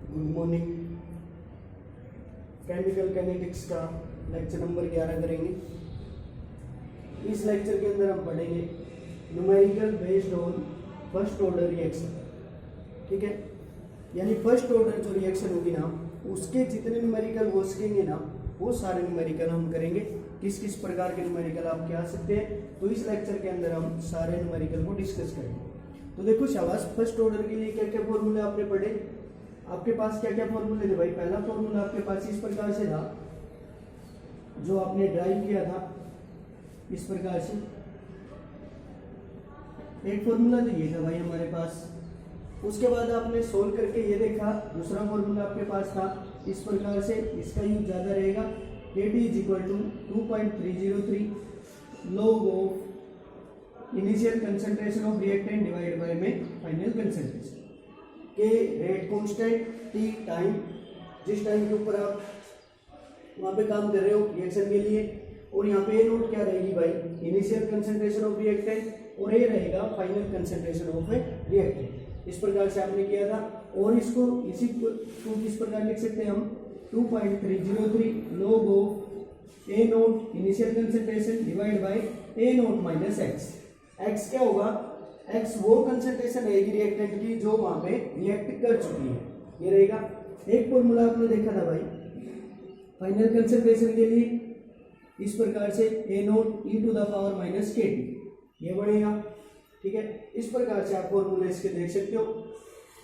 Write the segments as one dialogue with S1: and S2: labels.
S1: Good morning. Chemical kinetics का lecture number 11 करेंगे। इस लेक्चर के अंदर हम पढ़ेंगे numerical based on first order reaction. ठीक है, यानी फर्स्ट ऑर्डर जो रिएक्शन होगी ना, उसके जितने न्यूमेरिकल हो सकेंगे ना, वो सारे न्यूमेरिकल हम करेंगे। किस किस प्रकार के न्यूमेरिकल आपके आ सकते हैं, तो इस लेक्चर के अंदर हम सारे न्यूमेरिकल को डिस्कस करेंगे। तो देखो शाबाश, फर्स्ट ऑर्डर के लिए क्या क्या फॉर्मूले आपने पढ़े, आपके पास क्या क्या फॉर्मूले थे भाई। पहला फॉर्मूला आपके पास इस प्रकार से था, जो आपने ड्राइव किया था इस प्रकार से। एक फॉर्मूला तो ये था भाई हमारे पास। उसके बाद आपने सोल्व करके ये देखा, दूसरा फॉर्मूला आपके पास था इस प्रकार से, इसका यूज ज़्यादा रहेगा। Kt = 2.303 log of initial concentration of reactant divide by में फाइनल कंसंट्रेशन। के रेट कांस्टेंट, टी टाइम, जिस टाइम के ऊपर आप वहाँ पे काम कर रहे हो रिएक्शन के लिए, और यहाँ पे ए नोट क्या रहेगी भाई, इनिशियल कंसंट्रेशन ऑफ रिएक्टेंट, और ए रहेगा फाइनल कंसंट्रेशन ऑफ रिएक्टेंट। इस प्रकार से आपने किया था। और इसको इसी को किस प्रकार लिख सकते हैं हम, 2.303 log of A note initial concentration divide bye A naught minus x. X क्या होगा, एक्स वो कंसंट्रेशन रहेगी रिएक्टेंट की जो वहां पे रिएक्ट कर चुकी है, ये रहेगा। एक फॉर्मूला आपने देखा था भाई फाइनल कंसंट्रेशन के लिए, इस प्रकार से ए नोट e⁻⁻ kT, ये बनेगा। ठीक है, इस प्रकार से आप फॉर्मूले इसके देख सकते हो,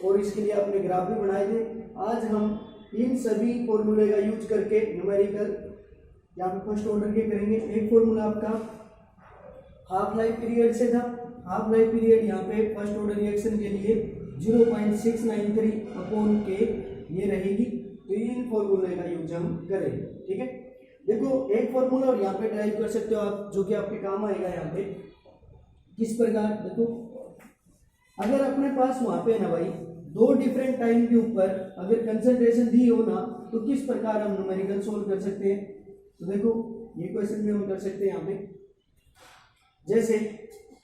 S1: और इसके लिए आपने ग्राफ भी बनाए थे। आज हम इन सभी फॉर्मूले का यूज करके न्यूमेरिकल यहाँ पे फर्स्ट ऑर्डर के करेंगे। एक फॉर्मूला आपका हाफ लाइफ पीरियड से था। हाफ लाइफ पीरियड यहाँ पे फर्स्ट ऑर्डर रिएक्शन के लिए 0.693/K ये रहेगी। तो इन फॉर्मूले का यूज हम करेंगे। ठीक है, देखो एक फॉर्मूला और यहाँ पे ड्राइव कर सकते हो आप, जो कि आपके काम आएगा यहाँ पे। किस प्रकार, देखो अगर अपने पास वहां पे ना भाई दो डिफरेंट टाइम के ऊपर अगर कंसंट्रेशन दी हो ना, तो किस प्रकार हम न्यूमेरिकल सोल्व कर सकते हैं। तो देखो ये क्वेश्चन में हम कर सकते हैं यहाँ पे। जैसे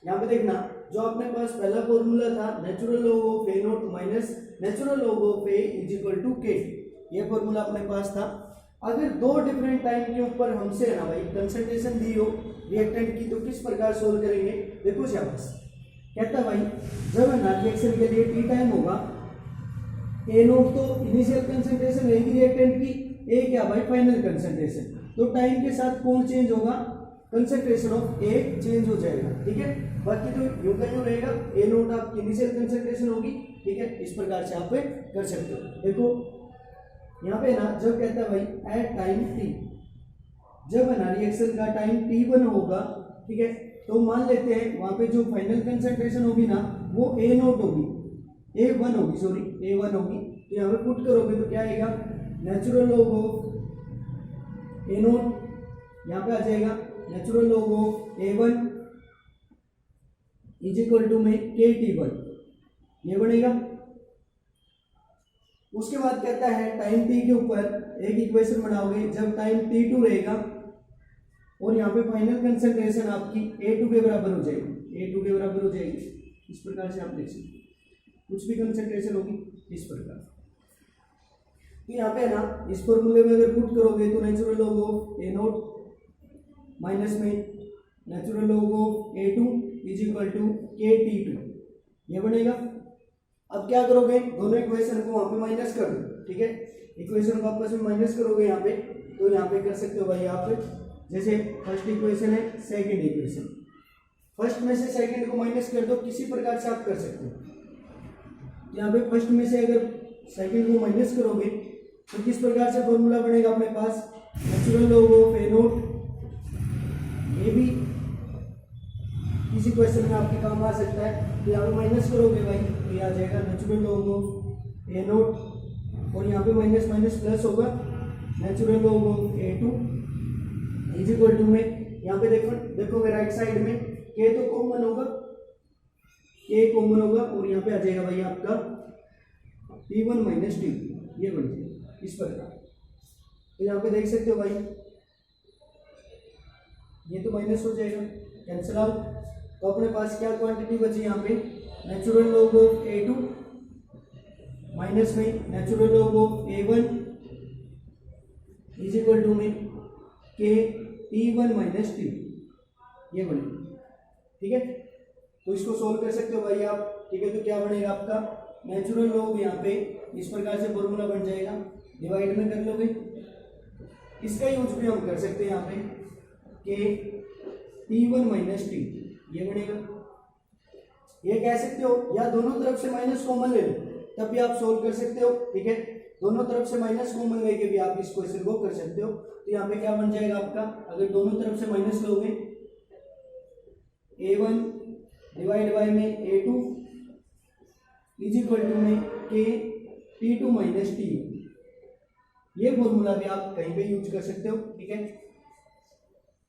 S1: यहाँ पे देखना, जो अपने पास पहला फॉर्मूला था natural log of A naught minus natural log of A = K, ये फॉर्मूला अपने पास था। अगर दो डिफरेंट टाइम के ऊपर हमसे ना भाई कंसंट्रेशन दी हो रिएक्टेंट की, तो किस प्रकार सोल्व करेंगे। देखो शाबाश, कहता भाई जब ना रिएक्शन के लिए टी टाइम होगा, ए नोट तो इनिशियल कंसंट्रेशन रहेगी रिएक्टेंट की, ए क्या भाई फाइनल कंसंट्रेशन। तो टाइम के साथ कौन चेंज होगा, कंसंट्रेशन ऑफ ए चेंज हो जाएगा। ठीक है, बाकी तो यूं का यूं रहेगा, ए नोट आपकी इनिशियल कंसंट्रेशन होगी। ठीक है, इस प्रकार से आप कर सकते हो। देखो यहाँ पे ना जब कहता है भाई एट टाइम टी, जब है ना रिएक्शन का टाइम t1 होगा, ठीक है, तो मान लेते हैं वहां पे जो फाइनल कंसंट्रेशन होगी ना, वो ए नोट होगी, A1 होगी, सॉरी A1 होगी। तो यहाँ पे पुट करोगे तो क्या आएगा, natural log of A note यहाँ पे आ जाएगा, नेचुरल लॉग ऑफ A1 = में KT1, ये बनेगा। उसके बाद कहता है टाइम t के ऊपर एक इक्वेशन बनाओगे जब टाइम t2 रहेगा, और यहाँ पे फाइनल कंसंट्रेशन आपकी A2 के बराबर हो जाएगी, A2 के बराबर हो जाएगी। इस प्रकार से आप देख सकते हैं, कुछ भी कंसंट्रेशन होगी इस प्रकार। तो यहाँ पे है ना इस फॉर्मूले में अगर पुट करोगे तो natural log of A naught minus में natural log of A2 = KT2, ये बनेगा। अब क्या करोगे, दोनों इक्वेशन को वहां पे माइनस कर दो। ठीक है, इक्वेशन को आपस में माइनस करोगे यहाँ पे, तो यहाँ पे कर सकते हो भाई आप, जैसे फर्स्ट इक्वेशन है, सेकंड इक्वेशन, फर्स्ट में से सेकंड को माइनस कर दो, किसी प्रकार से आप कर सकते हो। यहाँ पे फर्स्ट में से अगर सेकंड को माइनस करोगे तो किस प्रकार से फॉर्मूला बनेगा अपने पास, natural log of A naught, ये भी इसी क्वेश्चन में आपके काम आ सकता है। तो यहाँ पे माइनस करोगे भाई तो ये आ जाएगा natural log of A note, और यहाँ पे माइनस माइनस प्लस होगा, नेचुरल लॉग ऑफ A2 = में यहाँ पे देखोगे राइट साइड में K तो कॉमन होगा, K कॉमन होगा, और यहाँ पे आ जाएगा भाई आपका T1 - T2, ये बन जाएगा इस प्रकार। तो यहाँ पे देख सकते हो भाई, ये तो माइनस हो जाएगा, कैंसिल आउट। तो अपने पास क्या क्वांटिटी बची यहाँ पे, natural log of A2 minus में natural log of A1 is equal to में के T1 माइनस T, ये बनेगा। ठीक है, तो इसको सोल्व कर सकते हो भाई आप। ठीक है, तो क्या बनेगा आपका नेचुरल लॉग, यहाँ पे इस प्रकार से फॉर्मूला बन जाएगा, डिवाइड में कर लोगे। इसका यूज भी हम कर सकते हैं यहाँ पे के T1 माइनस T, ये बनेगा। ये कह सकते हो या दोनों तरफ से माइनस कॉमन ले लो, तब भी आप सोल्व कर सकते हो। ठीक है, दोनों तरफ से माइनस कॉमन लेके भी आप इस क्वेश्चन को कर सकते हो। तो यहाँ पे क्या बन जाएगा आपका, अगर दोनों तरफ से माइनस लोगे A1 डिवाइड बाय में A2 इज इक्वल टू में के T2 माइनस T, ये फॉर्मूला भी आप कहीं पे यूज कर सकते हो। ठीक है,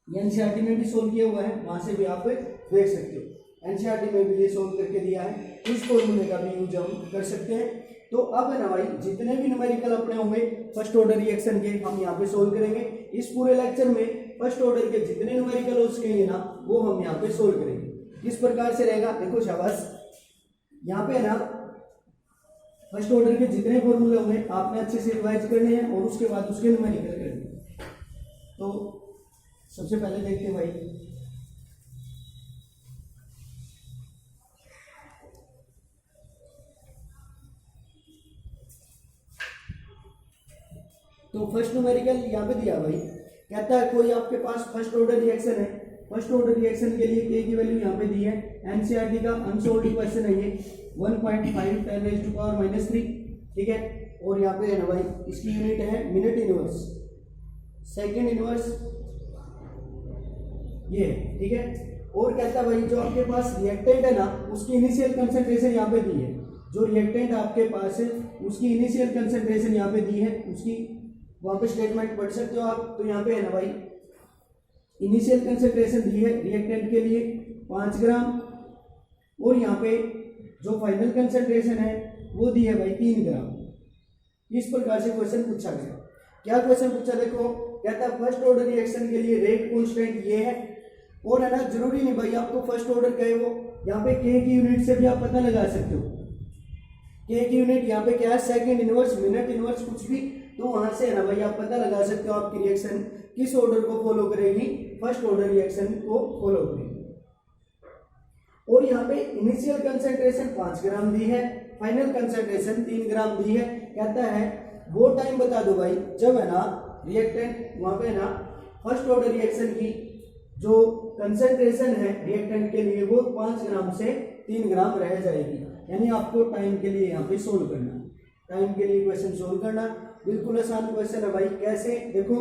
S1: एनसीईआरटी में भी सोल्व किया हुआ है, वहां से भी आप देख सकते हो। एनसीईआरटी में भी ये सोल्व करके दिया है, इस फॉर्मूले का भी यूज हम कर सकते हैं। तो अब है ना भाई, जितने भी न्यूमेरिकल अपने होंगे फर्स्ट ऑर्डर रिएक्शन के, हम यहाँ पे सोल्व करेंगे। इस पूरे लेक्चर में फर्स्ट ऑर्डर के जितने न्यूमेरिकल हो सकेंगे ना, वो हम यहाँ पे सोल्व करेंगे। किस प्रकार से रहेगा, देखो शाबाश, यहाँ पे है ना फर्स्ट ऑर्डर के जितने फॉर्मूले होंगे आपने अच्छे से रिवाइज करने हैं और उसके बाद उसके न्यूमेरिकल करने। तो सबसे पहले देखते हैं भाई, तो फर्स्ट न्यूमेरिकल यहाँ पे दिया भाई, कहता है कोई आपके पास फर्स्ट ऑर्डर रिएक्शन है। फर्स्ट ऑर्डर रिएक्शन के लिए के की वैल्यू यहाँ पे दी है, एनसीईआरटी का अनसोल्व्ड क्वेश्चन है ये, 1.5 10⁻³ ठीक है। और यहाँ पे है ना भाई, इसकी यूनिट है मिनट इनवर्स, सेकंड इनवर्स ये, ठीक है। और कहता है भाई जो आपके पास रिएक्टेंट है ना, उसकी इनिशियल कंसंट्रेशन यहाँ पे दी है। जो रिएक्टेंट आपके पास है उसकी इनिशियल कंसंट्रेशन यहाँ पे दी है, उसकी वहाँ पे स्टेटमेंट पढ़ सकते हो आप। तो यहाँ पे है ना भाई, इनिशियल कंसंट्रेशन दी है रिएक्टेंट के लिए 5 ग्राम, और यहाँ पे जो फाइनल कंसंट्रेशन है वो दी है भाई 3 ग्राम। इस प्रकार से क्वेश्चन पूछा गया। क्या क्वेश्चन पूछा, देखो कहता है फर्स्ट ऑर्डर रिएक्शन के लिए रेट कांस्टेंट ये है। और है ना, जरूरी नहीं भाई आपको फर्स्ट ऑर्डर कहे वो, यहाँ पे के की यूनिट से भी आप पता लगा सकते हो। के की यूनिट यहाँ पे क्या है, सेकंड इनवर्स, मिनट इनवर्स, कुछ भी, तो वहां से है ना भाई आप पता लगा सकते हो आपकी रिएक्शन किस ऑर्डर को फॉलो करेगी, फर्स्ट ऑर्डर रिएक्शन को फॉलो करेगी। और यहाँ पे इनिशियल कंसंट्रेशन 5 ग्राम दी है, फाइनल कंसंट्रेशन 3 ग्राम दी है। कहता है वो टाइम बता दो भाई जब है ना रिएक्टेंट, वहां पे ना फर्स्ट ऑर्डर रिएक्शन की जो कंसंट्रेशन है रिएक्टेंट के लिए वो 5 ग्राम से 3 ग्राम रह जाएगी। यानी आपको टाइम के लिए यहाँ पे सोल्व करना, टाइम के लिए क्वेश्चन सोल्व करना। बिल्कुल आसान क्वेश्चन है भाई। कैसे, देखो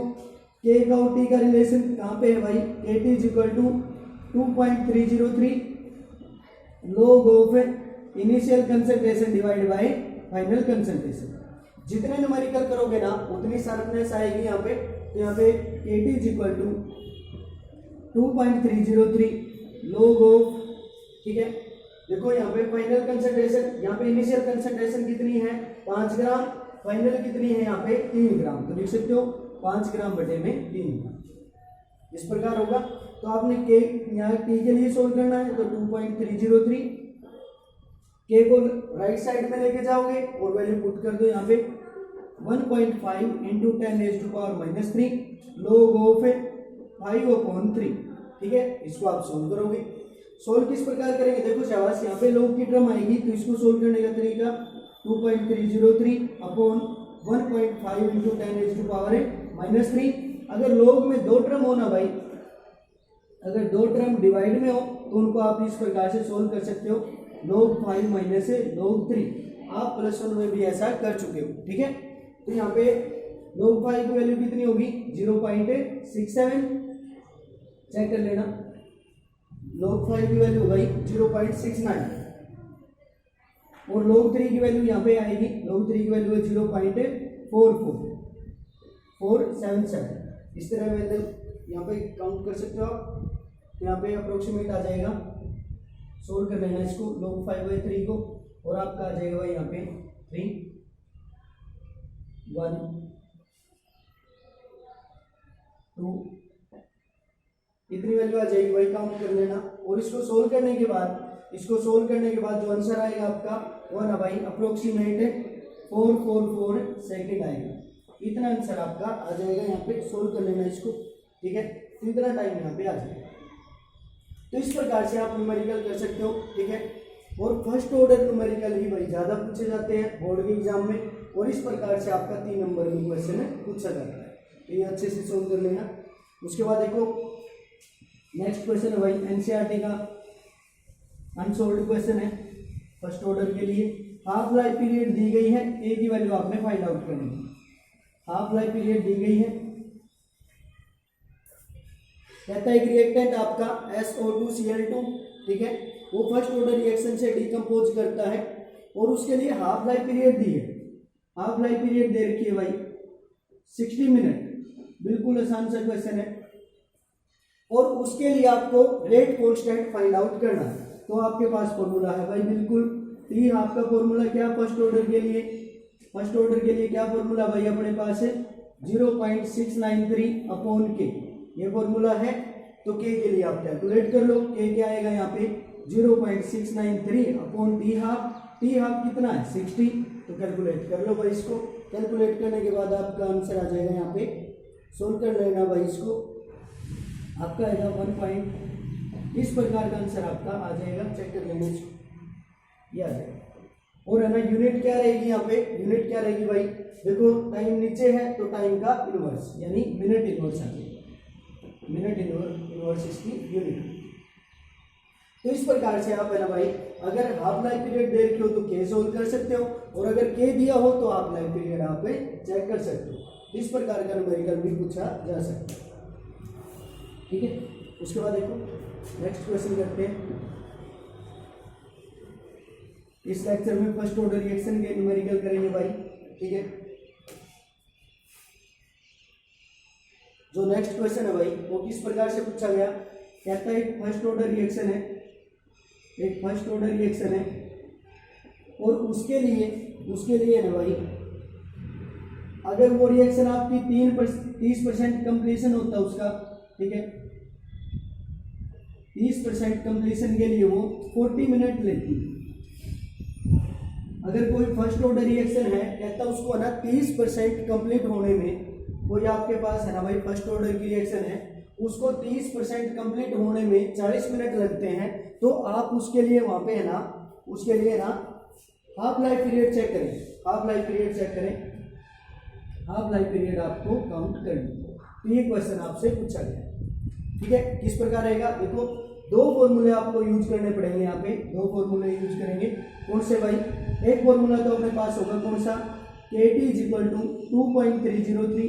S1: के का और टी का रिलेशन कहाँ पे है भाई, K T is equal to 2.303 log of initial concentration divide by final concentration. जितने न्यूमेरिकल करोगे ना उतनी शार्पनेस आएगी यहाँ पे। तो यहाँ पे K T is equal to 2.303 log of, ठीक है। देखो यहाँ पे फाइनल कंसंट्रेशन, यहाँ पे इनिशियल कंसंट्रेशन कितनी है 5 ग्राम, फाइनल कितनी है यहाँ पे 3 ग्राम। तो लिख सकते हो 5 ग्राम बटे में 3 ग्राम, इस प्रकार होगा। तो आपने के यहाँ टी के लिए सोल्व करना है, तो 2.303 के को राइट साइड में लेके जाओगे और वैल्यू पुट कर दो यहाँ पे 1.5 इंटू 10⁻³ log ऑफ 5/3, ठीक है। इसको आप सोल्व करोगे। सोल्व किस प्रकार करेंगे, देखो शाबाश, यहाँ पे log की टर्म आएगी, तो इसको सोल्व करने का तरीका 2.303 अपॉन 1.5 इंटू 10⁻³ अगर log में 2 टर्म हो ना भाई, अगर 2 टर्म डिवाइड में हो तो उनको आप इस प्रकार से सोल्व कर सकते हो, log 5 माइनस log 3। आप +1 में भी ऐसा कर चुके हो, ठीक है। तो यहाँ पे log 5 की वैल्यू कितनी होगी 0.67, चेक कर लेना। log 5 की वैल्यू भाई 0.69 और log 3 की वैल्यू यहाँ पे आएगी, log 3 की वैल्यू है 0.44477। इस तरह वैल्यू यहाँ पे काउंट कर सकते हो आप। तो यहाँ पे अप्रोक्सीमेट आ जाएगा, सोल्व कर लेना इसको log 5/3 को, और आपका आ जाएगा भाई यहाँ पे 3 1 2, इतनी वैल्यू आ जाएगी भाई, काउंट कर लेना। और इसको सोल्व करने के बाद जो आंसर आएगा आपका वो ना भाई अप्रोक्सीमेट 444 सेकंड आएगा। इतना आंसर आपका आ जाएगा। यहाँ पे सोल्व कर लेना इसको, ठीक है। तो इतना टाइम यहाँ पे आ जाएगा। तो इस प्रकार से आप न्यूमेरिकल कर सकते हो, ठीक है। और फर्स्ट ऑर्डर न्यूमेरिकल ही भाई ज़्यादा पूछे जाते हैं बोर्ड के एग्जाम में, और इस प्रकार से आपका 3 नंबर में क्वेश्चन पूछा जाता है। तो ये अच्छे से सोल्व कर लेना। उसके बाद देखो नेक्स्ट क्वेश्चन है भाई एनसीईआरटी का अनसोल्व्ड क्वेश्चन है फर्स्ट ऑर्डर के लिए। हाफ लाइफ पीरियड दी गई है, ए की वैल्यू आपने फाइंड आउट करनी है। हाफ लाइफ पीरियड दी गई है, कहता है एक रिएक्टेंट आपका SO2Cl2, ठीक है, वो फर्स्ट ऑर्डर रिएक्शन से डिकम्पोज करता है और उसके लिए हाफ लाइफ पीरियड दी है। हाफ लाइफ पीरियड दे रखी है भाई 60 मिनट, बिल्कुल आसान सा क्वेश्चन है। और उसके लिए आपको रेट कांस्टेंट फाइंड आउट करना है। तो आपके पास फॉर्मूला है भाई बिल्कुल टी आपका फॉर्मूला क्या फर्स्ट ऑर्डर के लिए, फर्स्ट ऑर्डर के लिए क्या फॉर्मूला भाई अपने पास है 0.693 अपॉन के, ये फॉर्मूला है। तो के के लिए आप कैलकुलेट कर लो, के क्या आएगा यहाँ पे 0.693 अपॉन टी हाफ कितना है 60। तो कैलकुलेट कर लो भाई इसको। कैलकुलेट करने के बाद आपका आंसर आ जाएगा, यहाँ पे सोल्व कर लेना भाई इसको। आपका आएगा 1 पॉइंट, इस प्रकार का आंसर आपका आ जाएगा। चेक कर लेना इसको, ये आ जाएगा। और है ना यूनिट क्या रहेगी यहाँ पे, यूनिट क्या रहेगी भाई देखो, टाइम नीचे है तो टाइम का इनवर्स यानी मिनट इनवर्स आ जाएगा, मिनट इनवर्स इसकी यूनिट। तो इस प्रकार से आप है ना भाई अगर हाफ लाइफ पीरियड दे रखे हो तो के सोल्व कर सकते हो, और अगर के दिया हो तो हाफ लाइफ पीरियड आप चेक कर सकते हो। इस प्रकार का न्यूमेरिकल भी पूछा जा सकता है, ठीक है। उसके बाद देखो नेक्स्ट क्वेश्चन करते हैं। इस लेक्चर में फर्स्ट ऑर्डर रिएक्शन के न्यूमेरिकल करेंगे भाई, ठीक है। जो नेक्स्ट क्वेश्चन है भाई वो किस प्रकार से पूछा गया, कहता है एक फर्स्ट ऑर्डर रिएक्शन है, एक फर्स्ट ऑर्डर रिएक्शन है और उसके लिए ना भाई अगर वो रिएक्शन आपकी 30% कंप्लीशन होता है उसका, ठीक है, 30% कंप्लीशन के लिए वो 40 मिनट लेती है। अगर कोई फर्स्ट ऑर्डर रिएक्शन है, कहता है उसको है ना 30% कंप्लीट होने में, कोई आपके पास है ना भाई फर्स्ट ऑर्डर की रिएक्शन है, उसको 30% कंप्लीट होने में 40 मिनट लगते हैं, तो आप उसके लिए वहां पे है ना, उसके लिए ना हाफ लाइफ पीरियड चेक करें, हाफ लाइफ पीरियड चेक करें, हाफ लाइफ पीरियड आपको काउंट करनी है। तो ये क्वेश्चन आपसे पूछा गया, ठीक है। किस प्रकार रहेगा देखो, 2 फॉर्मूले आपको यूज करने पड़ेंगे, यहाँ पे 2 फॉर्मूले यूज करेंगे। कौन से भाई, एक फॉर्मूला तो अपने पास होगा कौन सा, KT = 2.303,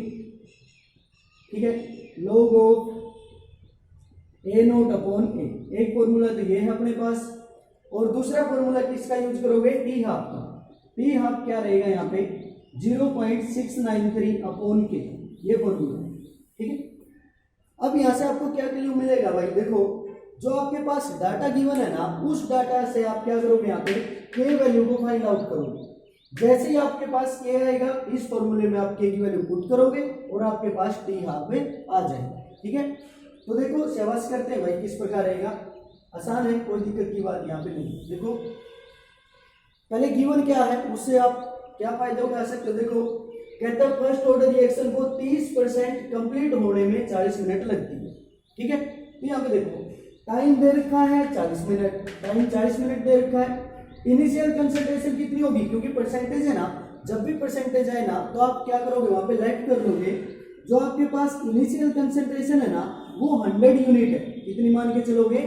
S1: ठीक है, log ऑफ A0/A, एक फॉर्मूला तो ये है अपने पास। और दूसरा फॉर्मूला किसका यूज करोगे, टी हाफ का। टी हाफ क्या रहेगा यहाँ पे 0.693 अपॉन के, ये फॉर्मूला, ठीक है। अब यहाँ से आपको क्या क्लू मिलेगा भाई देखो, जो आपके पास डाटा गिवन है ना, उस डाटा से आप क्या करोगे, यहाँ पे के वैल्यू को फाइंड आउट करोगे। जैसे ही आपके पास के आएगा, इस फॉर्मूले में आप के की वैल्यू पुट करोगे और आपके पास टी हाफ में आ जाएगा, ठीक है। तो देखो शाबाश करते हैं भाई, किस प्रकार रहेगा, आसान है, कोई दिक्कत की बात यहाँ पे नहीं। देखो पहले गिवन क्या है उससे आप क्या फायदा उठा सकते हो। देखो कहता है फर्स्ट ऑर्डर रिएक्शन को 30% कंप्लीट होने में 40 मिनट लगती है, ठीक है। तो यहाँ पे देखो टाइम दे रखा है 40 मिनट, टाइम 40 मिनट दे रखा है। इनिशियल कंसंट्रेशन कितनी होगी, क्योंकि परसेंटेज है ना, जब भी परसेंटेज आए ना तो आप क्या करोगे, वहां पे लेट कर लोगे। जो आपके पास इनिशियल कंसंट्रेशन है ना वो 100 यूनिट है, कितनी मान के चलोगे,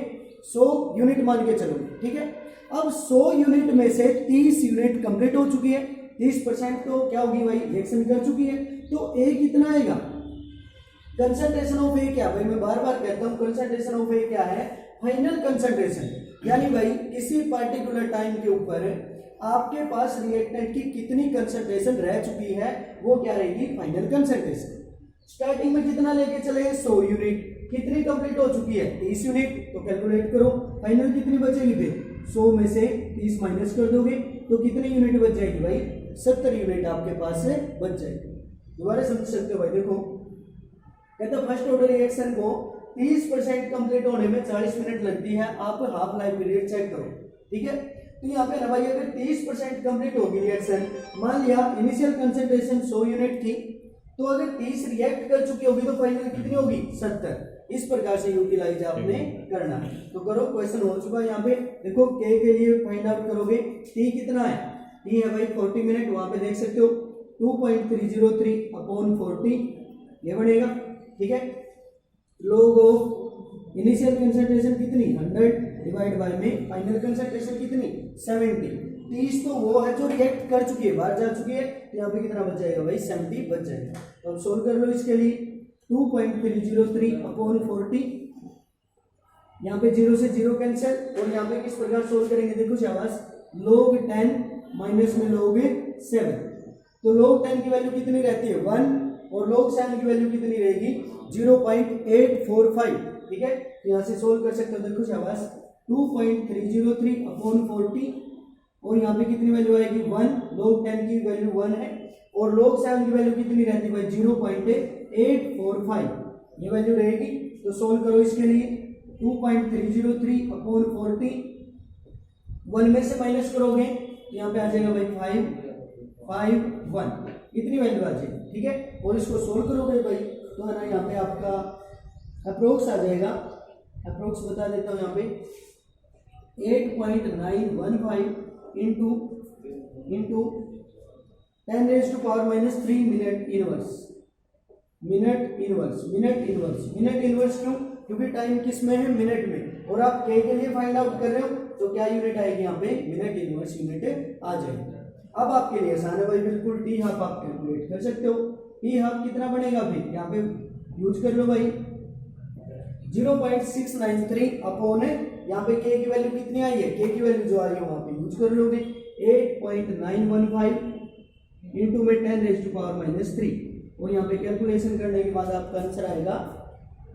S1: 100 यूनिट मान के चलोगे, ठीक है। अब 100 यूनिट में से 30 यूनिट कंप्लीट हो चुकी है, 30% तो क्या होगी भाई रिएक्शन कर चुकी है, तो ए कितना आएगा, कंसंट्रेशन ऑफ ए क्या, भाई मैं बार बार कहता हूं कंसंट्रेशन ऑफ ए क्या है, फाइनल कंसंट्रेशन, यानी भाई किसी पार्टिकुलर टाइम के ऊपर आपके पास रिएक्टेंट की कितनी कंसंट्रेशन रह चुकी है, वो क्या रहेगी फाइनल कंसंट्रेशन। स्टार्टिंग में कितना लेके चले 100 यूनिट, कितनी कंप्लीट हो चुकी है 30 यूनिट, तो कैलकुलेट करो फाइनल कितनी बचेगी, फिर 100 में से 30 माइनस कर दोगे तो कितनी यूनिट बच जाएगी भाई, 70 यूनिट आपके पास से बच जाएगी। दोबारा समझ सकते हो भाई, देखो कहते हैं फर्स्ट ऑर्डर रिएक्शन को 30% कंप्लीट होने में 40 मिनट लगती है, आप हाफ लाइफ पीरियड चेक करो, ठीक है। तो यहाँ पे ना भाई अगर 30% कंप्लीट होगी रिएक्शन, मान लिया इनिशियल कंसंट्रेशन 100 यूनिट थी, तो अगर 30 रिएक्ट कर चुकी होगी तो फाइनल कितनी होगी 70। इस प्रकार से यूटिलाइज आपने करना है। तो करो, क्वेश्चन हो चुका है यहाँ पे। देखो के के लिए फाइंड आउट करोगे, टी कितना है, टी है भाई 40 मिनट, वहां पे देख सकते हो 2.303 अपॉन 40 ये बनेगा, ठीक है। log ऑफ इनिशियल कंसंट्रेशन कितनी 100 डिवाइड बाय में फाइनल कंसंट्रेशन कितनी 70। 30 तो वो है जो रिएक्ट कर चुकी है, बाहर जा चुकी है, तो यहाँ पे कितना बच जाएगा भाई 70 बच जाएगा। तो अब सोल्व कर लो इसके लिए 2.303 अपॉन 40, यहाँ पे 0 से 0 कैंसिल, और यहाँ पे किस प्रकार सोल्व करेंगे देखो शाबाश, log 10 माइनस में log 7, तो log 10 की वैल्यू कितनी रहती है 1, और log 7 की वैल्यू कितनी रहेगी 0.845, ठीक है। तो यहाँ से सोल्व कर सकते हो, देखो शाबाश 2.303 अपॉन 40, और यहाँ पे कितनी वैल्यू आएगी 1, log 10 की वैल्यू 1 है, और log 7 की वैल्यू कितनी रहती है भाई 0.845 ये वैल्यू रहेगी। तो सोल्व करो इसके लिए 2.303 अपॉन 40, 1 में से माइनस करोगे यहाँ पे आ जाएगा भाई 551 इतनी वैल्यू आ जाएगी, ठीक है। और इसको सोल्व करोगे भाई तो है ना यहाँ पे आपका अप्रोक्स आ जाएगा, अप्रोक्स बता देता हूँ यहाँ पे 8.915 इंटू 10⁻³ मिनट इनवर्स क्यों, क्योंकि टाइम किस में है मिनट में, और आप के लिए फाइंड आउट कर रहे हो तो क्या यूनिट आएगी यहाँ पे मिनट इनवर्स यूनिट आ जाएगी। अब आपके लिए आसान है भाई, बिल्कुल टी हाफ आप कैलकुलेट कर सकते हो। टी हाफ कितना बनेगा फिर यहाँ पे यूज कर लो भाई 0.693 अपॉन यहाँ पे के की वैल्यू कितनी आई है, के की वैल्यू जो आई है वहां पे यूज कर लोगे 8.915 इंटू में 10⁻³ और यहाँ पे कैलकुलेशन करने के बाद आपका आंसर आएगा,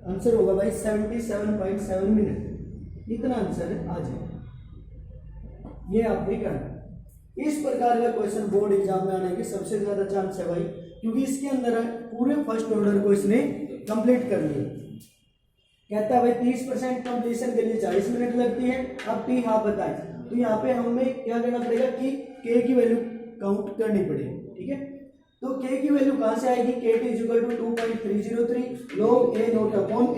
S1: आंसर होगा भाई 77.7 मिनट, इतना आंसर आ जाएगा। ये आपने करना। इस प्रकार का क्वेश्चन बोर्ड एग्जाम में आने के सबसे ज्यादा चांस है भाई, क्योंकि इसके अंदर पूरे फर्स्ट ऑर्डर को इसने कंप्लीट कर लिया। कहता है भाई 30% कंप्लीशन के लिए 40 मिनट लगती है, अब टी हाफ बताएं, तो यहाँ पे हमें क्या करना पड़ेगा कि के की वैल्यू काउंट करनी पड़ेगी, ठीक है। तो के की वैल्यू कहां से आएगी, K T equal to 2.303 log a naught upon a।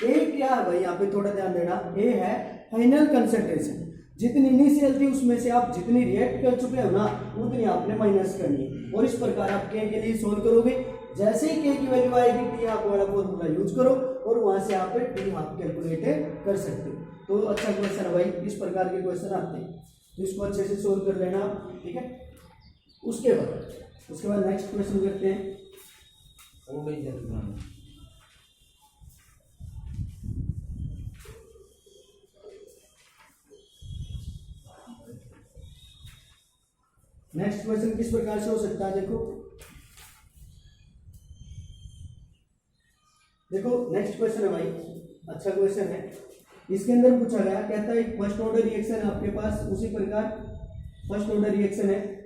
S1: A क्या है भाई यहाँ पे थोड़ा ध्यान देना, ए है फाइनल कंसंट्रेशन, जितनी इनिशियल थी उसमें से आप जितनी रिएक्ट कर चुके हो ना उतनी आपने माइनस करनी है। और इस प्रकार आप के लिए सोल्व करोगे, जैसे ही के की वैल्यू आएगी टी हाफ वाला फॉर्मूला यूज करो और वहां से आप टी हाफ कैलकुलेट कर सकते हो। तो अच्छा क्वेश्चन है भाई, इस प्रकार के क्वेश्चन आते हैं तो इसको अच्छे से सोल्व कर लेना, ठीक है। उसके बाद नेक्स्ट क्वेश्चन करते हैं। नेक्स्ट क्वेश्चन किस प्रकार से हो सकता है, देखो नेक्स्ट क्वेश्चन है भाई, अच्छा क्वेश्चन है। इसके अंदर पूछा गया, कहता है फर्स्ट ऑर्डर रिएक्शन है आपके पास, उसी प्रकार फर्स्ट ऑर्डर रिएक्शन है,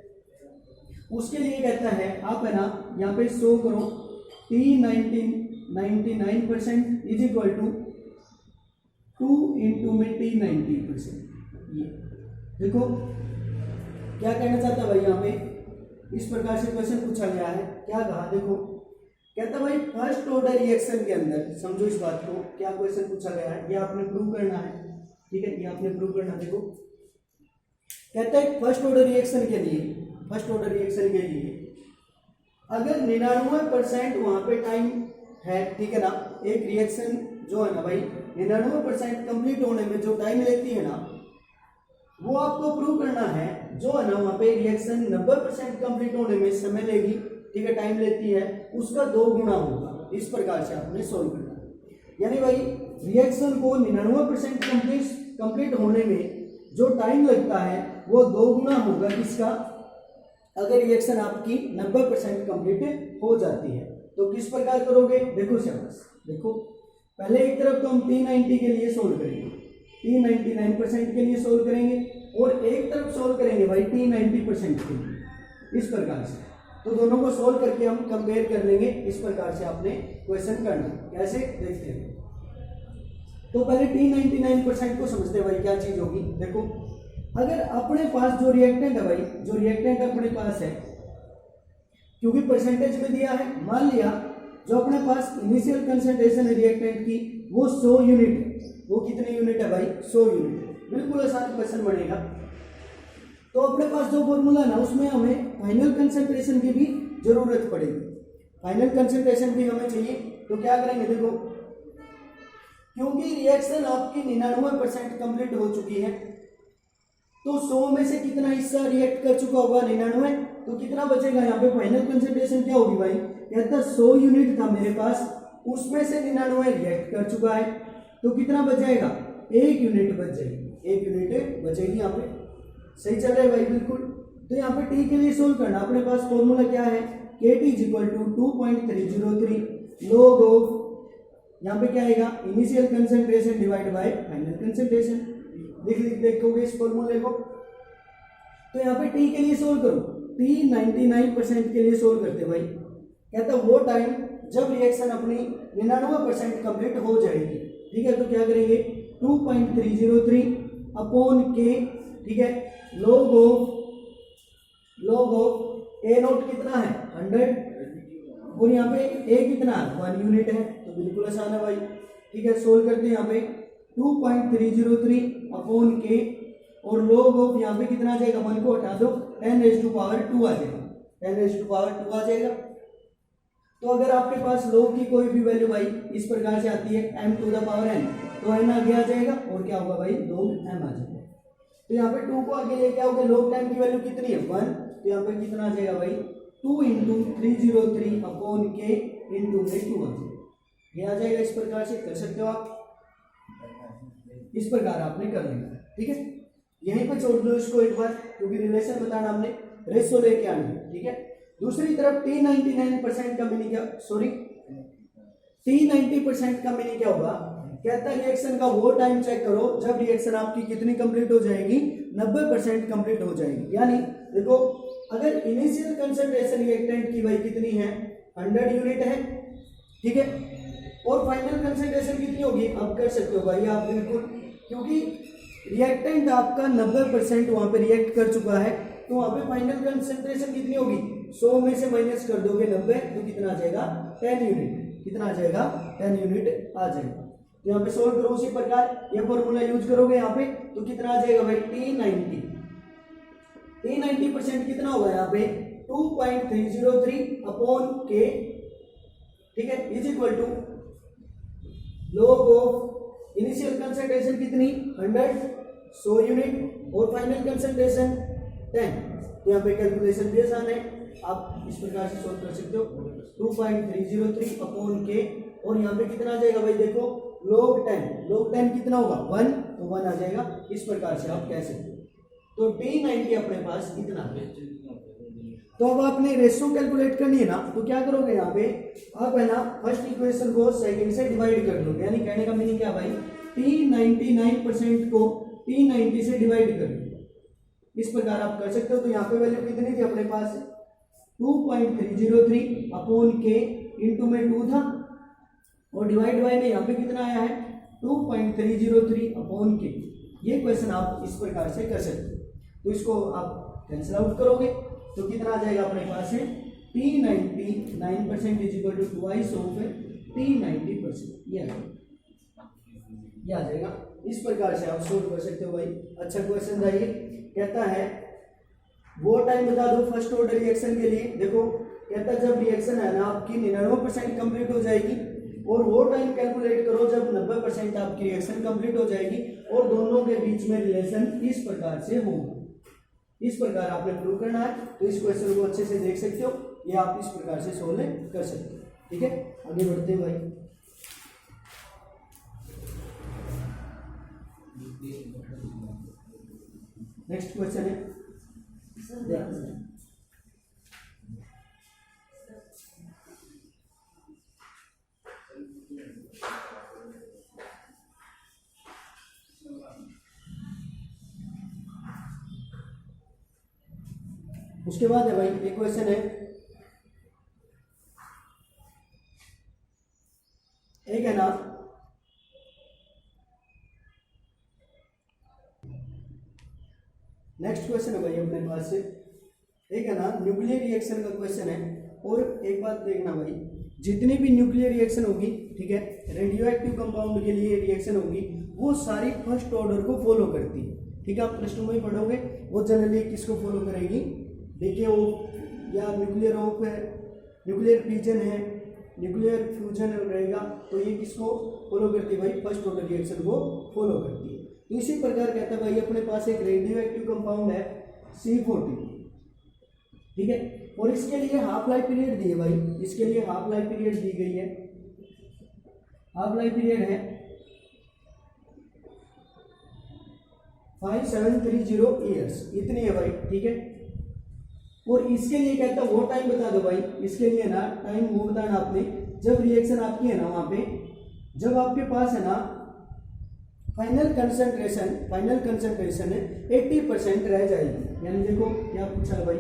S1: उसके लिए कहता है आप है ना यहाँ पे शो करो T99% is equal to 2 into में T90%। ये देखो क्या कहना चाहता है भाई यहाँ पे, इस प्रकार से क्वेश्चन पूछा गया है। क्या कहा देखो, कहता भाई फर्स्ट ऑर्डर रिएक्शन के अंदर, समझो इस बात को, क्या क्वेश्चन पूछा गया है ये आपने प्रूव करना है, ठीक है, ये आपने प्रूव करना। देखो कहता है फर्स्ट ऑर्डर रिएक्शन के लिए अगर 99% वहां पे टाइम है, ठीक है ना, एक रिएक्शन जो है ना भाई 99% कंप्लीट होने में जो टाइम लेती है ना, वो आपको प्रूव करना है। जो है ना वहां पे रिएक्शन 90% कंप्लीट होने में समय लेगी, ठीक है, टाइम लेती है, उसका 2 गुना होगा। इस प्रकार से आपने सोल्व करना, यानी भाई रिएक्शन को 99% कंप्लीट होने में जो टाइम लगता है वो 2 गुना होगा किसका, अगर रिएक्शन आपकी 90% कंप्लीट हो जाती है। तो किस प्रकार करोगे, देखो शाबाश, देखो पहले एक तरफ तो हम T90 के लिए सोल्व करेंगे, T99% के लिए सोल्व करेंगे, और एक तरफ सोल्व करेंगे भाई T90% के लिए, इस प्रकार से। तो दोनों को सोल्व करके हम कंपेयर कर लेंगे। इस प्रकार से आपने क्वेश्चन करना, कैसे देखते हैं। तो पहले T99% को समझते हैं भाई क्या चीज होगी। देखो अगर अपने पास जो रिएक्टेंट है भाई, जो रिएक्टेंट अपने पास है, क्योंकि परसेंटेज में दिया है, मान लिया जो अपने पास इनिशियल कंसंट्रेशन है रिएक्टेंट की वो 100 यूनिट है। वो कितने यूनिट है भाई? 100 यूनिट। बिल्कुल आसान क्वेश्चन बनेगा। तो अपने पास जो फॉर्मूला ना उसमें हमें फाइनल कंसंट्रेशन की भी जरूरत पड़ेगी। फाइनल कंसंट्रेशन भी हमें चाहिए, तो क्या करेंगे? देखो, क्योंकि रिएक्शन आपकी 99% कंप्लीट हो चुकी है, तो 100 में से कितना हिस्सा रिएक्ट कर चुका होगा? 99। तो कितना बचेगा यहाँ पे? फाइनल कंसंट्रेशन क्या होगी भाई? कहता 100 यूनिट था मेरे पास, उसमें से 99 रिएक्ट कर चुका है, तो कितना बच जाएगा? 1 यूनिट बच जाएगी। 1 यूनिट बचेगी यहाँ पे। सही चल रहा है भाई? बिल्कुल। तो यहाँ पे टी के लिए सोल्व करना, अपने पास फॉर्मूला क्या है? KT equal to 2.303 log of, यहाँ पे क्या आएगा? Initial concentration divide by final concentration. लिख देखोगे इस फॉर्मूले को। तो यहाँ पे टी के लिए सोल्व करो। टी 99% के लिए सोल्व करते भाई। कहता वो टाइम जब रिएक्शन अपनी 99% कंप्लीट हो जाएगी। ठीक है, तो क्या करेंगे? 2.303 अपॉन के, ठीक है, log ऑफ ए नोट कितना है? 100, और यहाँ पे ए कितना है? 1 यूनिट है। तो बिल्कुल आसान है भाई। ठीक है, सोल्व करते हैं। यहाँ पे 2.303 अपॉन के, और log ऑफ यहाँ पे कितना आ जाएगा? 1 को हटा दो, 10⁻² आ जाएगा। 10⁻² आ जाएगा। तो अगर आपके पास log की कोई भी वैल्यू भाई इस प्रकार से आती है m⁴n, तो n आगे आ जाएगा, और क्या होगा भाई? log m आ जाएगा। तो यहाँ पे 2 को आगे ले क्या होगा? log टाइम की वैल्यू कितनी है? 1। तो यहाँ पे कितना आ जाएगा भाई? 2 × 303 अपॉन के इंटू में 2 आ जाएगा। ये आ जाएगा। इस प्रकार से कर सकते हो आप। इस प्रकार आपने कर लेना। ठीक है, यहीं पर छोड़ दो इसको एक बार, क्योंकि रिलेशन बताना हमने, रेशो लेके आना है। ठीक है, दूसरी तरफ T99% का मीनिंग क्या? सॉरी, T90% का मीनिंग क्या होगा? कहता है रिएक्शन का वो टाइम चेक करो जब रिएक्शन आपकी कितनी कंप्लीट हो जाएगी? 90% कंप्लीट हो जाएगी। यानी देखो, अगर इनिशियल कंसंट्रेशन रिएक्टेंट की भाई कितनी है? 100 यूनिट है। ठीक है, और फाइनल कंसंट्रेशन कितनी होगी? अब कर सकते हो भाई आप बिल्कुल, क्योंकि रिएक्टेंट आपका 90% वहां पे रिएक्ट कर चुका है, तो वहां पे फाइनल कंसंट्रेशन कितनी होगी? 100 में से माइनस कर दोगे 90, तो कितना आ जाएगा? 10 यूनिट। कितना आ जाएगा? 10 यूनिट आ जाएगा। तो यहाँ पे सोल्व करो उसी प्रकार, ये फॉर्मूला यूज करोगे यहाँ पे, तो कितना आ जाएगा भाई? T90% कितना होगा यहाँ पे? 2.303 अपॉन के, ठीक है, is equal to log of initial concentration कितनी? 100 यूनिट, और फाइनल कंसंट्रेशन 10। तो यहाँ पे कैलकुलेशन भी आसान है, आप इस प्रकार से सोल्व कर सकते हो। 2.303 अपॉन के, और यहाँ पे कितना आ जाएगा भाई? देखो, log 10 कितना होगा? 1, तो 1 आ जाएगा। इस प्रकार से आप कह सकते हो। तो T90 अपने पास इतना है। तो अब आपने रेशो कैलकुलेट करनी है ना, तो क्या करोगे? यहाँ पे आप है ना फर्स्ट इक्वेशन को सेकंड से डिवाइड कर दोगे। यानी कहने का मीनिंग क्या भाई? T99% को T90 से डिवाइड कर दो। इस प्रकार आप कर सकते हो। तो यहाँ पे वैल्यू कितनी थी अपने पास? 2.303 अपॉन के, इंटू में 2 था, और डिवाइड बाय में यहाँ पे कितना आया है? 2.303 अपॉन के। ये क्वेश्चन आप इस प्रकार से कर सकते हो। तो इसको आप कैंसिल आउट करोगे, तो कितना आ जाएगा अपने पास है? T99% is equal to twice of T90%। ये आ जाएगा। इस प्रकार से आप सोल्व कर सकते हो भाई। अच्छा क्वेश्चन था ये। कहता है वो टाइम बता दो फर्स्ट ऑर्डर रिएक्शन के लिए। देखो, कहता है जब रिएक्शन है ना आपकी 99% कंप्लीट हो जाएगी, और वो टाइम कैलकुलेट करो जब 90% आपकी रिएक्शन कंप्लीट हो जाएगी, और दोनों के बीच में रिलेशन इस प्रकार से होगा। इस प्रकार आपने प्रूव करना है। तो इस क्वेश्चन को अच्छे से देख सकते हो, ये आप इस प्रकार से सोल्व कर सकते हो। ठीक है, आगे बढ़ते हैं भाई। नेक्स्ट क्वेश्चन है, उसके बाद है भाई एक क्वेश्चन है, एक है ना नेक्स्ट क्वेश्चन है भाई अपने पास से, एक है ना न्यूक्लियर रिएक्शन का क्वेश्चन है। और एक बात देखना भाई, जितनी भी न्यूक्लियर रिएक्शन होगी, ठीक है, रेडियो एक्टिव कंपाउंड के लिए रिएक्शन होगी, वो सारी फर्स्ट ऑर्डर को फॉलो करती है। ठीक है, आप प्लस 2 में ही पढ़ोगे, वो जनरली किसको फॉलो करेगी, देखिए वो या न्यूक्लियर ऑफ है, न्यूक्लियर फिजन है, न्यूक्लियर फ्यूजन रहेगा, तो ये किसको फॉलो करती है भाई, फर्स्ट ऑर्डर रिएक्शन को फॉलो करती है। तो इसी प्रकार कहता है भाई अपने पास एक रेडियो एक्टिव कंपाउंड है C14, ठीक है, और इसके लिए हाफ लाइफ पीरियड दी है भाई, इसके लिए हाफ लाइफ पीरियड दी गई है, हाफ लाइफ पीरियड है 5730 ईयर्स, इतनी है भाई, ठीक है। और इसके लिए कहता है वो टाइम बता दो भाई, इसके लिए ना टाइम वो बताना आपने जब रिएक्शन आपकी है ना वहां पे, जब आपके पास है ना फाइनल कंसंट्रेशन है 80% रह जाएगी। यानी देखो क्या पूछा है भाई,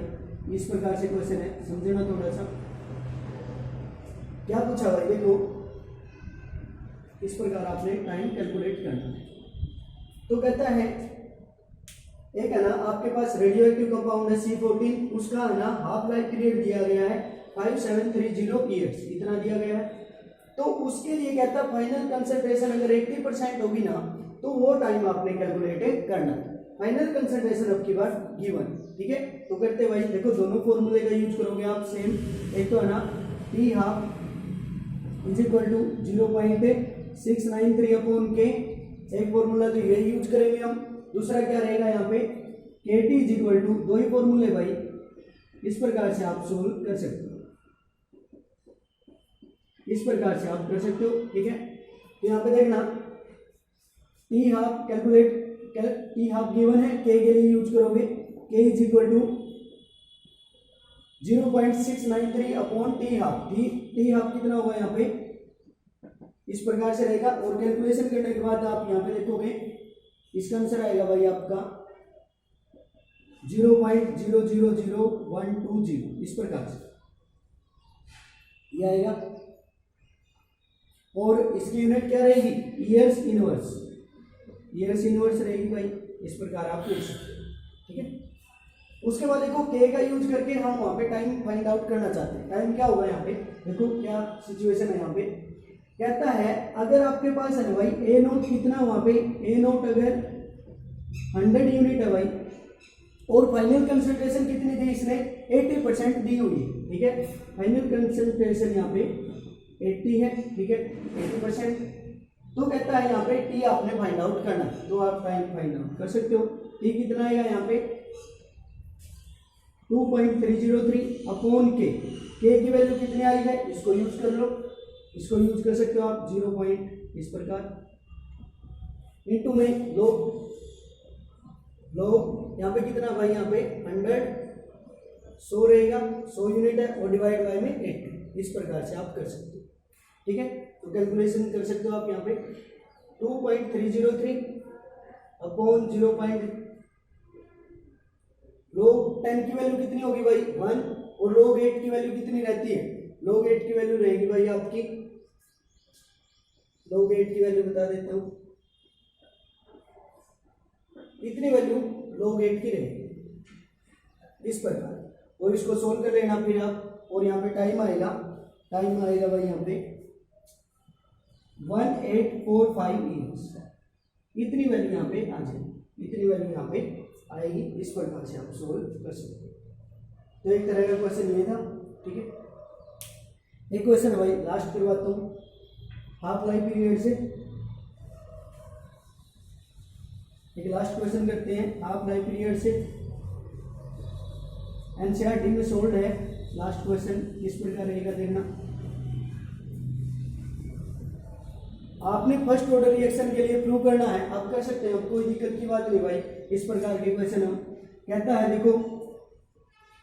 S1: इस प्रकार से क्वेश्चन है, समझना थोड़ा सा क्या पूछा भाई, देखो इस प्रकार आपने टाइम कैलकुलेट करना है। तो कहता है एक है ना आपके पास रेडियो एक्टिव कंपाउंड है C14, उसका है ना हाफ लाइफ पीरियड दिया गया है 5730 ईयर्स, इतना दिया गया है। तो उसके लिए कहता है फाइनल कंसंट्रेशन अगर 80% होगी ना, तो वो टाइम आपने कैलकुलेट करना है। फाइनल कंसंट्रेशन अब की बार गिवन, ठीक है। तो करते भाई देखो दोनों फॉर्मूले का यूज करोगे आप सेम, एक तो है ना T half is equal to 0.693 upon K, एक फॉर्मूला तो ये यूज करेंगे हम। दूसरा क्या रहेगा यहाँ पे KT इज इक्वल टू, दो ही फॉर्मूले भाई, इस प्रकार से आप सोल्व कर सकते हो, इस प्रकार से आप कर सकते हो, ठीक है। तो यहाँ पे देखना T half calculate, T half given है, K के लिए यूज करोगे K is equal to 0.693 upon T half, T half कितना होगा यहाँ पे, इस प्रकार से रहेगा। और कैलकुलेशन करने के बाद आप यहाँ पे देखोगे इसका आंसर आएगा भाई आपका 0.000120, इस प्रकार से ये आएगा। और इसकी यूनिट क्या रहेगी, ईयर्स इनवर्स, ईयर्स इनवर्स रहेगी भाई, इस प्रकार आप लिख सकते हो, ठीक है। उसके बाद देखो K का यूज करके हम वहां पे टाइम फाइंड आउट करना चाहते हैं। टाइम क्या होगा यहाँ पे, देखो क्या सिचुएशन है यहाँ पे, कहता है अगर आपके पास है ना भाई A नोट कितना, वहां पे A नोट अगर 100 यूनिट है भाई, और फाइनल कंसंट्रेशन कितनी दी इसने 80% दी हुई है, ठीक है। फाइनल कंसंट्रेशन यहाँ पे 80 है, ठीक है, 80%। तो कहता है यहाँ पे T आपने फाइंड आउट करना है, तो आप टाइम फाइंड आउट कर सकते हो। T कितना आएगा यहाँ पे 2.303 अपॉन K, K की वैल्यू कितनी आ रही है, इसको यूज कर लो, इसको यूज कर सकते हो आप 0. इस प्रकार इंटू में लो यहाँ पे कितना भाई, यहाँ पे 100 रहेगा, 100 यूनिट है, और डिवाइड बाय में 80, इस प्रकार से आप कर सकते हो, ठीक है। तो कैलकुलेशन कर सकते हो आप यहाँ पे 2.303 अपॉन 0. log 10 की वैल्यू कितनी होगी भाई 1, और log 8 की वैल्यू कितनी रहती है, log 8 की वैल्यू रहेगी भाई आपकी, log 8 की वैल्यू बता देता हूं, इतनी वैल्यू log 8 की रहेगी, इस प्रकार। और इसको सोल्व कर लेना फिर आप, और यहाँ पे टाइम आएगा भाई यहाँ पे 1845 ईयर्स, इतनी वैल्यू यहाँ पे आ जाएगी, इतनी वैल्यू यहाँ पे आएगी, इस प्रकार से आप सोल्व कर सकते हो। तो एक तरह का क्वेश्चन ये था, ठीक है। एक क्वेश्चन है भाई लास्ट करवाता हूँ हाफ लाइफ पीरियड से, एक लास्ट क्वेश्चन करते हैं हाफ लाइफ पीरियड से, एनसीईआरटी में सोल्ड है। लास्ट क्वेश्चन किस प्रकार रहेगा देखना, आपने फर्स्ट ऑर्डर रिएक्शन के लिए प्रूव करना है, आप कर सकते हो, कोई दिक्कत की बात नहीं भाई। इस प्रकार के क्वेश्चन हम कहता है देखो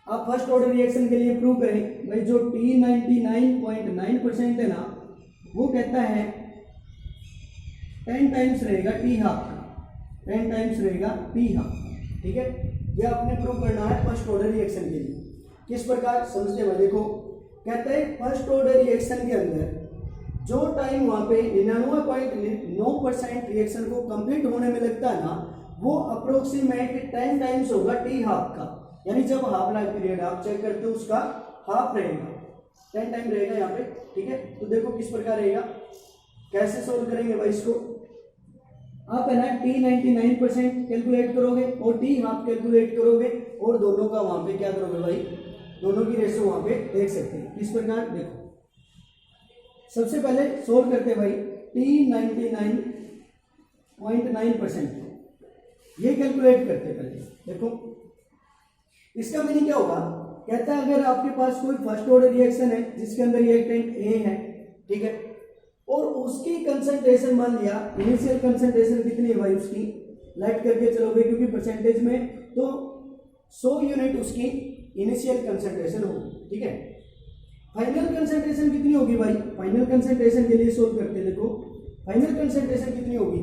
S1: आप फर्स्ट ऑर्डर रिएक्शन के लिए प्रूव करें भाई, जो T99.9% है ना, वो कहता है 10 टाइम्स रहेगा T हाफ, 10 टाइम्स रहेगा T हाफ, ठीक है। ये आपने प्रूव करना है फर्स्ट ऑर्डर रिएक्शन के लिए। किस प्रकार समझते हैं, देखो कहते हैं फर्स्ट ऑर्डर रिएक्शन के अंदर जो टाइम वहां पे 99.9% रिएक्शन को कंप्लीट होने में लगता है ना, वो अप्रोक्सीमेट 10 टाइम्स होगा टी हाफ का, यानी जब हाफ लाइफ पीरियड आप चेक करते हो उसका हाफ रहेगा, 10 टाइम रहेगा यहाँ पे, ठीक है। तो देखो किस प्रकार रहेगा, कैसे सोल्व करेंगे भाई इसको, आप है ना T99% कैलकुलेट करोगे और टी हाफ कैलकुलेट करोगे और दोनों का वहां पे क्या करोगे भाई, दोनों की रेशो वहां पे देख सकते हैं किस प्रकार। देखो सबसे पहले सोल्व करते हैं भाई T99.9% ये कैलकुलेट करते हैं पहले। देखो इसका मीनिंग क्या होगा, कहता है अगर आपके पास कोई फर्स्ट ऑर्डर रिएक्शन है जिसके अंदर रिएक्टेंट ए है, ठीक है, और उसकी कंसंट्रेशन मान लिया, इनिशियल कंसंट्रेशन कितनी है भाई उसकी, लाइट करके चलोगे क्योंकि परसेंटेज में तो 100 यूनिट उसकी इनिशियल कंसंट्रेशन होगी, ठीक है। फाइनल कंसंट्रेशन कितनी होगी भाई, फाइनल कंसंट्रेशन के लिए सोल्व करते हैं। देखो फाइनल कंसंट्रेशन कितनी होगी,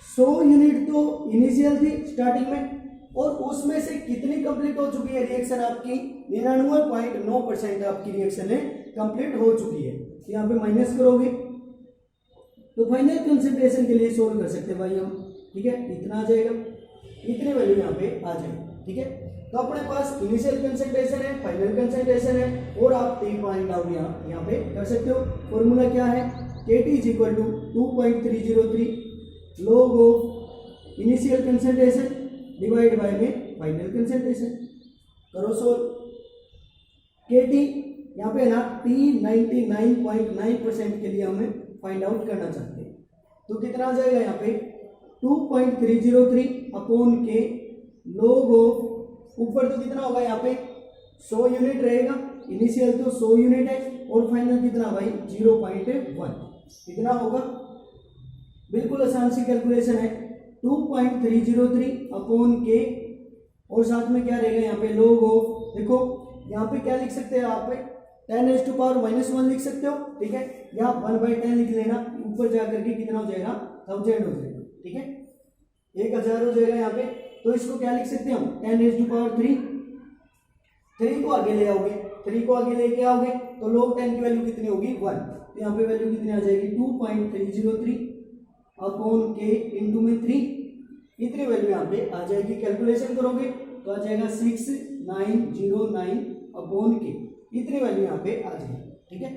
S1: 100 यूनिट तो इनिशियल थी स्टार्टिंग में, और उसमें से कितनी कंप्लीट हो चुकी है रिएक्शन आपकी, 99.9% आपकी रिएक्शन कंप्लीट हो चुकी है। यहाँ पे माइनस करोगे तो फाइनल कंसंट्रेशन के लिए सोल्व कर सकते हैं भाई हम, ठीक है, इतना आ जाएगा, इतने वैल्यू यहाँ पे आ जाएगी, ठीक है। तो अपने पास इनिशियल कंसंट्रेशन है, फाइनल कंसंट्रेशन है, और आप टी फाइंड आउट यहाँ पे कर सकते हो। फॉर्मूला क्या है, KT is equal to 2.303 log of initial concentration divide by में फाइनल कंसंट्रेशन, करो सोल्व। KT यहाँ पे ना T99.9% के लिए हमें फाइंड आउट करना चाहते हैं, तो कितना आ जाएगा यहाँ पे 2.303 अपॉन के log ऑफ, ऊपर तो कितना होगा यहाँ पे 100 यूनिट रहेगा, इनिशियल तो 100 यूनिट है, और फाइनल कितना भाई 0.1 कितना होगा, बिल्कुल आसान सी कैलकुलेशन है, 2.303 अपॉन के, और साथ में क्या रहेगा यहाँ पे log ऑफ, देखो यहाँ पे क्या लिख सकते हैं आप 10⁻⁻1 लिख सकते हो, ठीक है, या 1/10 लिख लेना, ऊपर जाकर के कितना हो जाएगा 1000 हो जाएगा, ठीक है, 1000 हो जाएगा यहाँ पे। तो इसको क्या लिख सकते हैं हम 10⁻3, 3 को आगे ले आओगे, 3 को आगे लेके आओगे तो log 10 की वैल्यू कितनी होगी 1, तो यहाँ पे वैल्यू कितनी आ जाएगी 2.303 अपॉन के इंटू में 3, इतनी वैल्यू यहाँ पे आ जाएगी। कैलकुलेशन करोगे तो आ जाएगा 6909 अपॉन के, इतनी वैल्यू यहाँ पे आ जाएगी, ठीक है।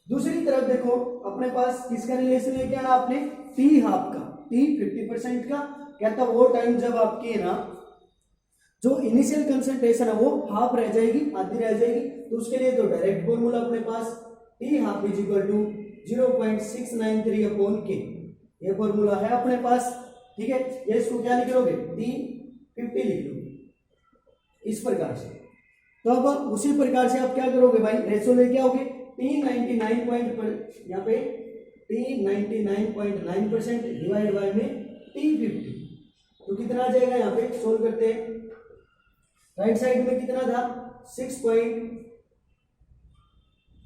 S1: दूसरी तरफ देखो अपने पास किसका रिलेशन लेके आना आपने, टी हाफ का, टी 50% का, कहता वो टाइम जब आपकी है ना जो इनिशियल कंसंट्रेशन है वो हाफ रह जाएगी, आधी रह जाएगी, तो उसके लिए तो डायरेक्ट फॉर्मूला अपने पास T half is equal to 0.693 upon K, ये फॉर्मूला है अपने पास, ठीक है। ये इसको क्या लिख लोगे T50 लिख लोगे इस प्रकार से। तो अब उसी प्रकार से आप क्या करोगे भाई, रेशो लेके आओगे यहाँ पे T99.9% डिवाइड बाय में T50, तो कितना आ जाएगा यहाँ पे, सोल्व करते हैं। राइट साइड में कितना था 6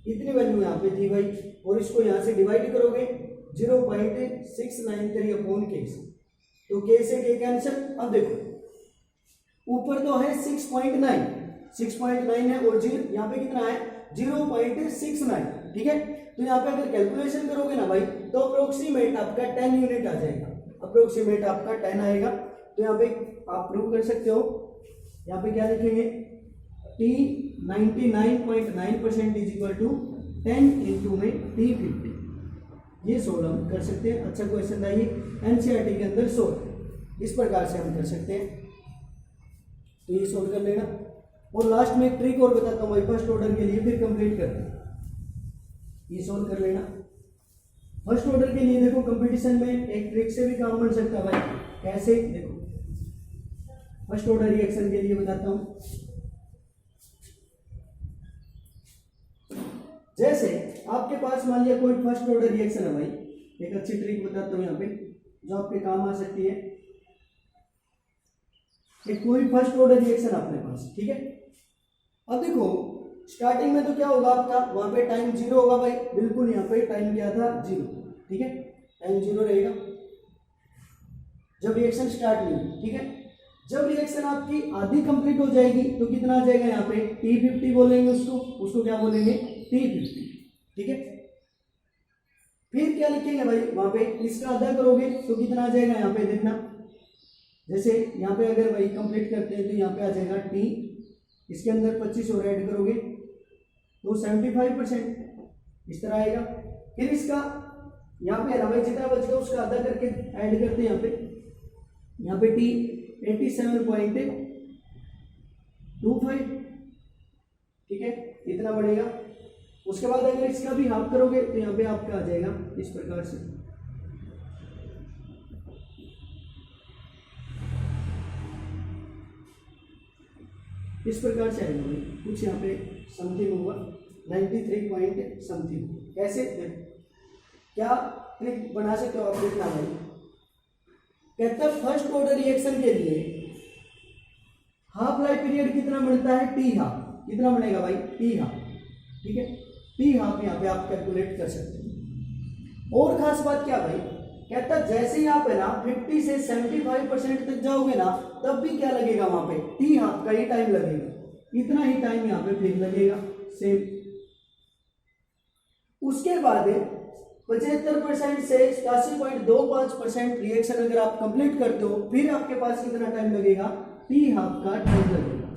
S1: इतनी वैल्यू यहाँ पे थी भाई, और इसको यहाँ से डिवाइड करोगे 0.693 अपॉन के, तो के से के कैंसिल। अब देखो ऊपर तो है 6.9 है, और यहाँ पे कितना है 0.69, ठीक है। तो यहाँ पे अगर कैलकुलेशन करोगे ना भाई तो अप्रोक्सीमेट आपका 10 यूनिट आ जाएगा, अप्रोक्सीमेट आपका 10 आएगा। तो यहाँ पे आप प्रूव कर सकते हो, यहाँ पे क्या लिखेंगे T99.9% is equal to 10 into में T50, ये सोल्व हम कर सकते हैं। अच्छा क्वेश्चन था ये, एनसीईआरटी के अंदर सोल्व इस प्रकार से हम कर सकते हैं, तो ये सोल्व कर लेना। और लास्ट में एक ट्रिक और बताता हूँ भाई फर्स्ट ऑर्डर के लिए, फिर कंप्लीट करते हैं, ये सोल्व कर लेना। फर्स्ट ऑर्डर के लिए देखो कंपटीशन में एक ट्रिक से भी काम बन सकता है भाई, कैसे, देखो फर्स्ट ऑर्डर रिएक्शन के लिए बताता हूँ। जैसे आपके पास मान लिया कोई फर्स्ट ऑर्डर रिएक्शन है भाई, एक अच्छी ट्रिक बताता हूँ यहाँ पे जो आपके काम आ सकती है। एक कोई फर्स्ट ऑर्डर रिएक्शन अपने पास, ठीक है। अब देखो स्टार्टिंग में तो क्या होगा आपका, वहां पे टाइम 0 होगा भाई, बिल्कुल यहाँ पे टाइम क्या था 0, ठीक है, टाइम 0 रहेगा जब रिएक्शन स्टार्ट नहीं हुई, ठीक है। जब रिएक्शन आपकी आधी कंप्लीट हो जाएगी तो कितना आ जाएगा यहाँ पे T50 बोलेंगे उसको क्या बोलेंगे T50, ठीक है। फिर क्या लिखेंगे भाई वहां पे, इसका आधा करोगे तो कितना आ जाएगा यहाँ पे, देखना जैसे यहाँ पे अगर वही कंप्लीट करते हैं तो यहाँ पे आ जाएगा टी, इसके अंदर 25 और ऐड करोगे तो 75% इस तरह आएगा। फिर इसका यहाँ पे ना भाई जितना बच गया उसका आधा करके ऐड करते हैं यहाँ पे टी 87.25, ठीक है, इतना बढ़ेगा। उसके बाद अगर इसका भी हाफ करोगे तो यहाँ पे आपका आ जाएगा इस प्रकार से। इस प्रकार से आएगा भाई, कुछ यहाँ पे समथिंग होगा 93 पॉइंट समथिंग। कैसे क्या ट्रिक बना सकते हो आप, देखना भाई। कहता है फर्स्ट ऑर्डर रिएक्शन के लिए हाफ लाइफ पीरियड कितना बनता है, टी हाफ। कितना बनेगा भाई, टी हाफ, ठीक है। टी हाफ यहाँ पे आप कैलकुलेट कर सकते हो। और खास बात क्या भाई, कहता जैसे ही आप है ना 50 से 75% तक जाओगे ना, तब भी क्या लगेगा वहां पे, टी हाफ का ही टाइम लगेगा, इतना ही टाइम यहाँ पे फिर लगेगा सेम। उसके बाद 75% से 87.25% रिएक्शन अगर आप कंप्लीट करते हो, फिर आपके पास कितना टाइम लगेगा, टी हाफ का टाइम लगेगा,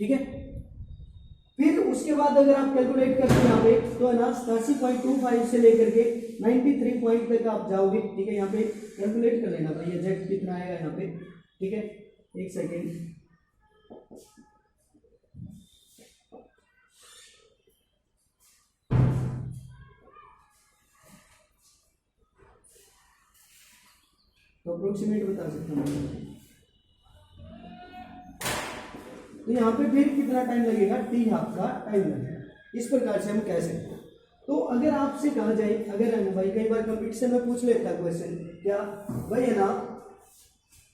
S1: ठीक है। फिर उसके बाद अगर आप कैलकुलेट करते हैं यहाँ पे तो है ना 87.25 से लेकर के 93 पॉइंट तक आप जाओगे, ठीक है। यहाँ पे कैलकुलेट कर लेना भाई एग्जैक्ट कितना आएगा यहाँ पे, ठीक है। एक सेकेंड, तो अप्रोक्सीमेट बता सकता हूँ। तो यहाँ पे फिर कितना टाइम लगेगा, टी हाफ का टाइम लगेगा। इस प्रकार से हम कह सकते हैं। तो अगर आपसे कहा जाए, अगर हम भाई कई बार कंपटीशन में पूछ लेता है क्वेश्चन, क्या भाई है ना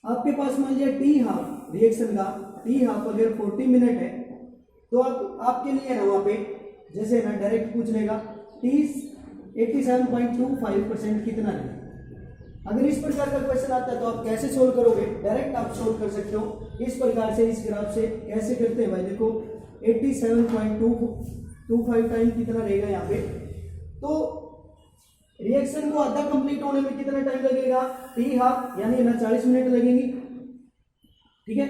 S1: आपके पास मान लिया टी हाफ रिएक्शन का टी हाफ अगर 40 मिनट है, तो आपके लिए ना वहाँ पे जैसे ना डायरेक्ट पूछ लेगा टी 87.25% कितना है। अगर इस प्रकार का क्वेश्चन आता है तो आप कैसे सोल्व करोगे, डायरेक्ट आप सोल्व कर सकते हो इस प्रकार से। इस ग्राफ से कैसे करते हैं भाई, देखो 87.25 टाइम कितना रहेगा यहाँ पे, तो रिएक्शन को आधा कंप्लीट होने में कितना टाइम लगेगा, टी हाफ यानी ना 40 मिनट लगेंगी, ठीक है।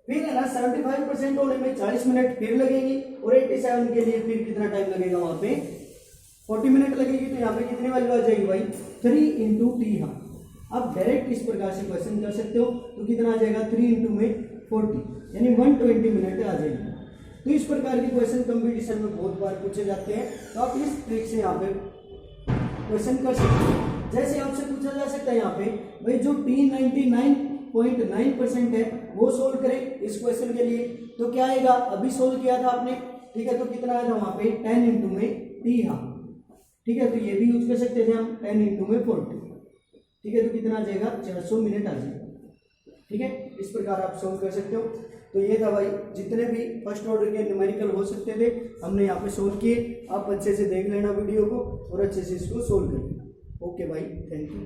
S1: फिर है ना 75% होने में 40 मिनट फिर लगेंगी, और 87 के लिए फिर कितना टाइम लगेगा, वहां पे 40 मिनट लगेगी। तो यहाँ पे कितनी वैल्यू आ जाएगी भाई, 3 इंटू टी हाफ। आप डायरेक्ट इस प्रकार से क्वेश्चन कर सकते हो, तो कितना आ जाएगा 3 इंटू में 40 यानी 120 मिनट आ जाएगी। तो इस प्रकार के क्वेश्चन कंपटीशन में बहुत बार पूछे जाते हैं, तो आप इस ट्रिक से यहाँ पे क्वेश्चन कर सकते हो। जैसे आपसे पूछा जा सकता है यहाँ पे भाई जो T99.9% है वो सोल्व करें इस क्वेश्चन के लिए, तो क्या आएगा, अभी सोल्व किया था आपने, ठीक है। तो कितना आया था वहां पे 10 इंटू में टी हाफ, ठीक है। तो ये भी यूज कर सकते थे हम 10 इंटू में 40, ठीक है। तो कितना आ जाएगा, 400 मिनट आ जाएगा, ठीक है। इस प्रकार आप सोल्व कर सकते हो। तो ये था भाई जितने भी फर्स्ट ऑर्डर के न्यूमेरिकल हो सकते थे हमने यहाँ पे सोल्व किए। आप अच्छे से देख लेना वीडियो को और अच्छे से इसको सोल्व कर लेना। ओके भाई, थैंक यू।